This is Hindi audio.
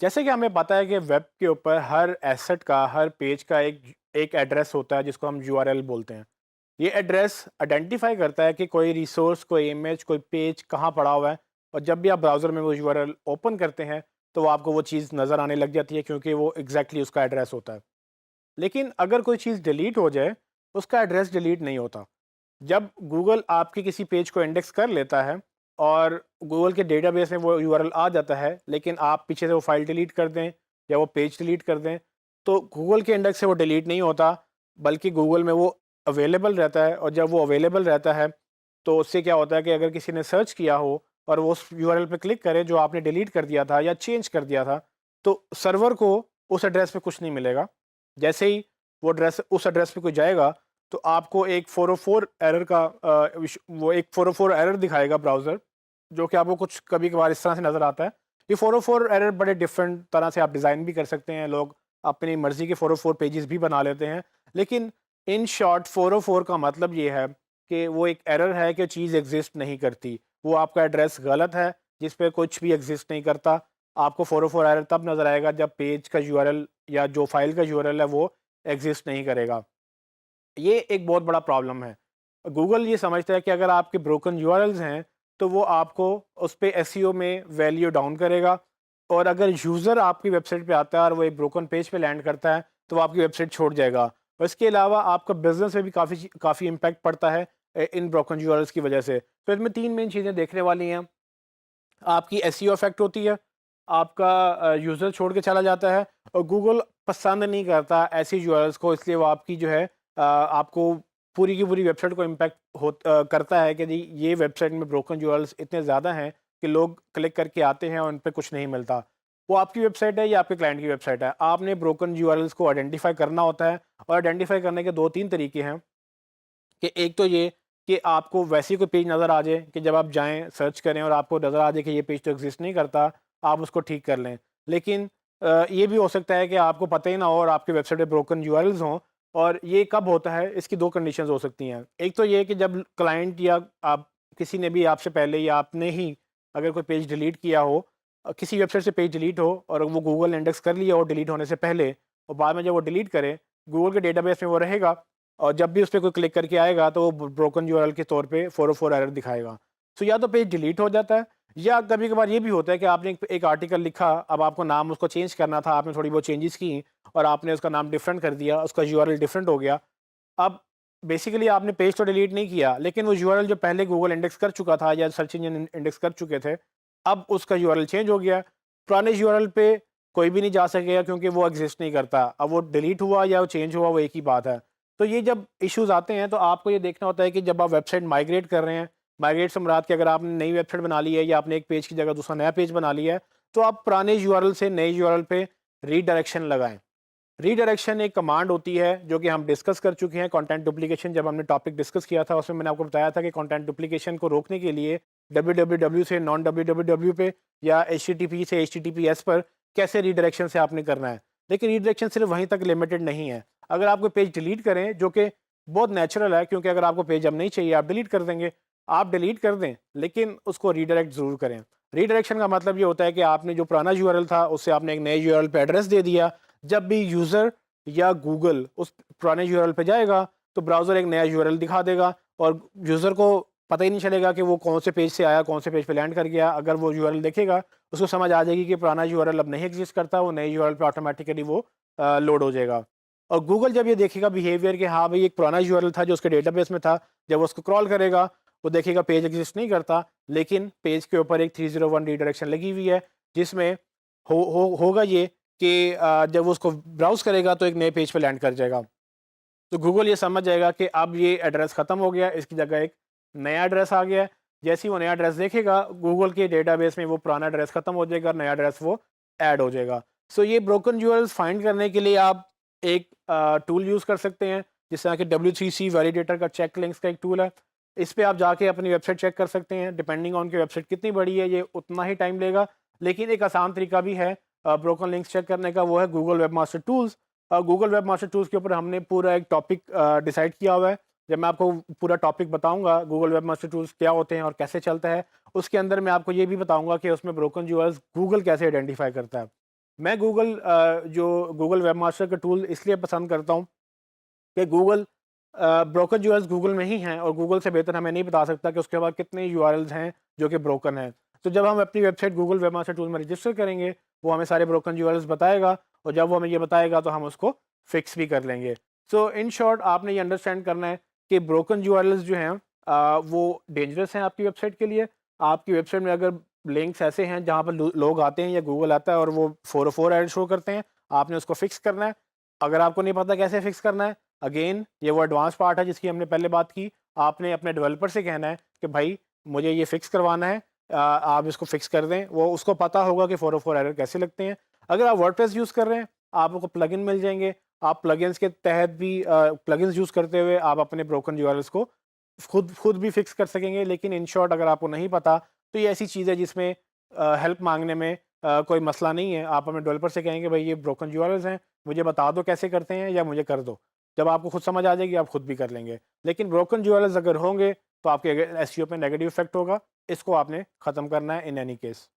जैसे कि हमें पता है कि वेब के ऊपर हर एसेट का, हर पेज का एक एक एड्रेस होता है जिसको हम यूआरएल बोलते हैं। ये एड्रेस आइडेंटिफाई करता है कि कोई रिसोर्स, कोई इमेज, कोई पेज कहाँ पड़ा हुआ है और जब भी आप ब्राउज़र में वो यूआरएल ओपन करते हैं, तो वो आपको वो चीज़ नज़र आने लग जाती है क्योंकि वो एग्ज़ैक्टली उसका एड्रेस होता है। लेकिन अगर कोई चीज़ डिलीट हो जाए, उसका एड्रेस डिलीट नहीं होता। जब गूगल आपके किसी पेज को इंडेक्स कर लेता है और गूगल के डेटाबेस में वो यूआरएल आ जाता है, लेकिन आप पीछे से वो फाइल डिलीट कर दें या वो पेज डिलीट कर दें, तो गूगल के इंडेक्स से वो डिलीट नहीं होता, बल्कि गूगल में वो अवेलेबल रहता है। और जब वो अवेलेबल रहता है, तो उससे क्या होता है कि अगर किसी ने सर्च किया हो और वो उस यूआरएल पे क्लिक करे जो आपने डिलीट कर दिया था या चेंज कर दिया था, तो सर्वर को उस एड्रेस पे कुछ नहीं मिलेगा। जैसे ही वो एड्रेस उस एड्रेस पे कोई जाएगा, तो आपको एक 404 एरर का वो एक 404 एरर दिखाएगा ब्राउज़र, जो कि आपको कुछ कभी-कभार इस तरह से नज़र आता है। ये 404 एरर बड़े डिफरेंट तरह से आप डिज़ाइन भी कर सकते हैं, लोग अपनी मर्ज़ी के 404 पेजेस भी बना लेते हैं। लेकिन इन शॉर्ट 404 का मतलब ये है कि वो एक एरर है कि चीज़ एग्ज़िस्ट नहीं करती। वो आपका एड्रेस गलत है, जिस पे कुछ भी एग्ज़िस्ट नहीं करता। आपको 404 एरर तब नज़र आएगा जब पेज का यूआरएल या जो फाइल का यूआरएल है वो एग्ज़िस्ट नहीं करेगा। ये एक बहुत बड़ा प्रॉब्लम है। गूगल ये समझता है कि अगर आपके ब्रोकन यूआरएल्स हैं, तो वो आपको उस पे एसईओ में वैल्यू डाउन करेगा और अगर यूज़र आपकी वेबसाइट पे आता है और वो एक ब्रोकन पेज पे लैंड करता है, तो वो आपकी वेबसाइट छोड़ जाएगा। और इसके अलावा आपका बिज़नेस में भी काफ़ी इम्पैक्ट पड़ता है इन ब्रोकन यूआरएल्स की वजह से। तो इसमें 3 मेन चीज़ें देखने वाली हैं। आपकी एसईओ इफ़ेक्ट होती है, आपका यूज़र छोड़ के चला जाता है और गूगल पसंद नहीं करता ऐसी यूआरएल्स को, इसलिए वो आपकी जो है आपको पूरी की पूरी वेबसाइट को इम्पैक्ट करता है कि जी ये वेबसाइट में ब्रोकन यूआरएल्स इतने ज़्यादा हैं कि लोग क्लिक करके आते हैं और उन पे कुछ नहीं मिलता। वो आपकी वेबसाइट है या आपके क्लाइंट की वेबसाइट है, आपने ब्रोकन यूआरएल्स को आइडेंटिफ़ाई करना होता है और आइडेंटिफ़ाई करने के 2-3 तरीके हैं। कि एक तो ये कि आपको वैसी कोई पेज नज़र आ जाए कि जब आप जाएँ, सर्च करें और आपको नज़र आ जाए कि ये पेज तो एग्ज़िस्ट नहीं करता, आप उसको ठीक कर लें। लेकिन ये भी हो सकता है कि आपको पता ही ना हो और आपकी वेबसाइट पे ब्रोकन यूआरएल्स हों। और ये कब होता है, इसकी 2 कंडीशंस हो सकती हैं। एक तो ये कि जब क्लाइंट या आप किसी ने भी आपसे पहले या आपने ही अगर कोई पेज डिलीट किया हो, किसी वेबसाइट से पेज डिलीट हो और वो गूगल ने इंडेक्स कर लिया हो डिलीट होने से पहले और बाद में जब वो डिलीट करे, गूगल के डेटाबेस में वो रहेगा और जब भी उस पे कोई क्लिक करके आएगा तो वो ब्रोकन यूआरएल के तौर पे 404 एरर दिखाएगा। सो या तो पेज डिलीट हो जाता है या कभी-कभार ये भी होता है कि आपने एक आर्टिकल लिखा, अब आपको नाम उसको चेंज करना था, आपने थोड़ी बहुत चेंजेस की और आपने उसका नाम डिफरेंट कर दिया, उसका यूआरएल डिफरेंट हो गया। अब बेसिकली आपने पेज तो डिलीट नहीं किया, लेकिन वो यूआरएल जो पहले गूगल इंडेक्स कर चुका था या सर्च इंजन इंडेक्स कर चुके थे, अब उसका यूआरएल चेंज हो गया। पुराने यूआरएल पे कोई भी नहीं जा सकेगा क्योंकि वो एग्ज़िस्ट नहीं करता। अब वो डिलीट हुआ या वो चेंज हुआ, वो एक ही बात है। तो ये जब इश्यूज़ आते हैं, तो आपको ये देखना होता है कि जब आप वेबसाइट माइग्रेट कर रहे हैं, माइग्रेट से मुराद कि अगर आपने नई वेबसाइट बना ली है या आपने एक पेज की जगह दूसरा नया पेज बना लिया है, तो आप पुराने यूआरएल से नए यूआरएल पे रीडायरेक्शन लगाएँ। रीडायरेक्शन एक कमांड होती है जो कि हम डिस्कस कर चुके हैं, कंटेंट डुप्लीकेशन जब हमने टॉपिक डिस्कस किया था उसमें मैंने आपको बताया था कि कंटेंट डुप्लीकेशन को रोकने के लिए www से नॉन www पे या http से https पर कैसे रीडायरेक्शन से आपने करना है। लेकिन रीडायरेक्शन सिर्फ वहीं तक लिमिटेड नहीं है। अगर आप कोई पेज डिलीट करें, जो कि बहुत नेचुरल है क्योंकि अगर आपको पेज अब नहीं चाहिए आप डिलीट कर देंगे, आप डिलीट कर दें लेकिन उसको रीडायरेक्ट ज़रूर करें। रीडायरेक्शन का मतलब ये होता है कि आपने जो पुराना यूआरएल था उससे आपने एक नए यूआरएल पे एड्रेस दे दिया। जब भी यूज़र या गूगल उस पुराने यूआरएल पे जाएगा, तो ब्राउज़र एक नया यूआरएल दिखा देगा और यूज़र को पता ही नहीं चलेगा कि वो कौन से पेज से आया, कौन से पेज पे लैंड कर गया। अगर वो यूआरएल देखेगा, उसको समझ आ जाएगी कि पुराना यूआरएल अब नहीं एग्ज़िस्ट करता, वो नए यूआरएल पे ऑटोमैटिकली वो लोड हो जाएगा। और गूगल जब ये देखेगा बिहेवियर कि हाँ भाई, एक पुराना यूआरएल था जो उसके डेटाबेस में था, जब वो उसको क्रॉल करेगा, वो देखेगा पेज एग्ज़िस्ट नहीं करता, लेकिन पेज के ऊपर एक 301 रीडायरेक्शन लगी हुई है, जिसमें होगा ये कि जब वो उसको ब्राउज़ करेगा तो एक नए पेज पे लैंड कर जाएगा। तो गूगल ये समझ जाएगा कि अब ये एड्रेस ख़त्म हो गया, इसकी जगह एक नया एड्रेस आ गया है। जैसे ही वो नया एड्रेस देखेगा, गूगल के डेटाबेस में वो पुराना एड्रेस ख़त्म हो जाएगा और नया एड्रेस वो ऐड हो जाएगा। सो ये ब्रोकन यूआरएल्स फाइंड करने के लिए आप एक टूल यूज़ कर सकते हैं, जिस तरह कि W3C वैलिडेटर का चेक लिंक्स का एक टूल है। इस पे आप जाके अपनी वेबसाइट चेक कर सकते हैं, डिपेंडिंग ऑन की वेबसाइट कितनी बड़ी है, ये उतना ही टाइम लेगा। लेकिन एक आसान तरीका भी है ब्रोकन लिंक्स चेक करने का, वो है Google webmaster tools. Google web master tools के ऊपर हमने पूरा एक टॉपिक डिसाइड किया हुआ है। जब मैं आपको पूरा टॉपिक बताऊँगा गूगल वेब मास्टर टूल्स क्या होते हैं और कैसे चलता है, उसके अंदर मैं आपको ये भी बताऊँगा कि उसमें ब्रोकन यूआरएल्स गूगल कैसे आइडेंटिफ़ाई करता है। मैं जो गूगल वेब मास्टर का टूल इसलिए पसंद करता हूँ कि गूगल ब्रोकन यूआरएल्स गूगल में ही हैं, और गूगल से बेहतर हमें नहीं बता सकता कि उसके बाद कितने यूआरएल्स हैं जो कि ब्रोकन हैं। तो जब हम अपनी website Google web master tool में रजिस्टर करेंगे, वो हमें सारे ब्रोकन यूआरएल्स बताएगा, और जब वो हमें ये बताएगा तो हम उसको फिक्स भी कर लेंगे। सो इन शॉर्ट आपने ये अंडरस्टैंड करना है कि ब्रोकन यूआरएल्स जो हैं वो डेंजरस हैं आपकी वेबसाइट के लिए। आपकी वेबसाइट में अगर लिंक्स ऐसे हैं जहाँ पर लोग आते हैं या गूगल आता है और वो 404 एरर शो करते हैं, आपने उसको फिक्स करना है। अगर आपको नहीं पता कैसे फिक्स करना है, अगेन ये वो एडवांस पार्ट है जिसकी हमने पहले बात की। आपने अपने डेवलपर से कहना है कि भाई मुझे ये फिक्स करवाना है, आप इसको फिक्स कर दें। वो उसको पता होगा कि 404 एरर कैसे लगते हैं। अगर आप वर्डप्रेस यूज़ कर रहे हैं, आपको प्लगइन मिल जाएंगे। आप प्लगइन्स के तहत भी प्लगइन्स यूज़ करते हुए आप अपने ब्रोकन यूआरएल्स को खुद खुद भी फिक्स कर सकेंगे। लेकिन इन शॉर्ट अगर आपको नहीं पता, तो ये ऐसी चीज़ है जिसमें हेल्प मांगने में कोई मसला नहीं है। आप अपने डेवलपर से कहेंगे भाई ये ब्रोकन यूआरएल्स हैं, मुझे बता दो कैसे करते हैं, या मुझे कर दो। जब आपको खुद समझ आ जाएगी आप खुद भी कर लेंगे। लेकिन ब्रोकन यूआरएल्स अगर होंगे तो आपके एसईओ पे नेगेटिव इफेक्ट होगा। इसको आपने ख़त्म करना है इन एनी केस।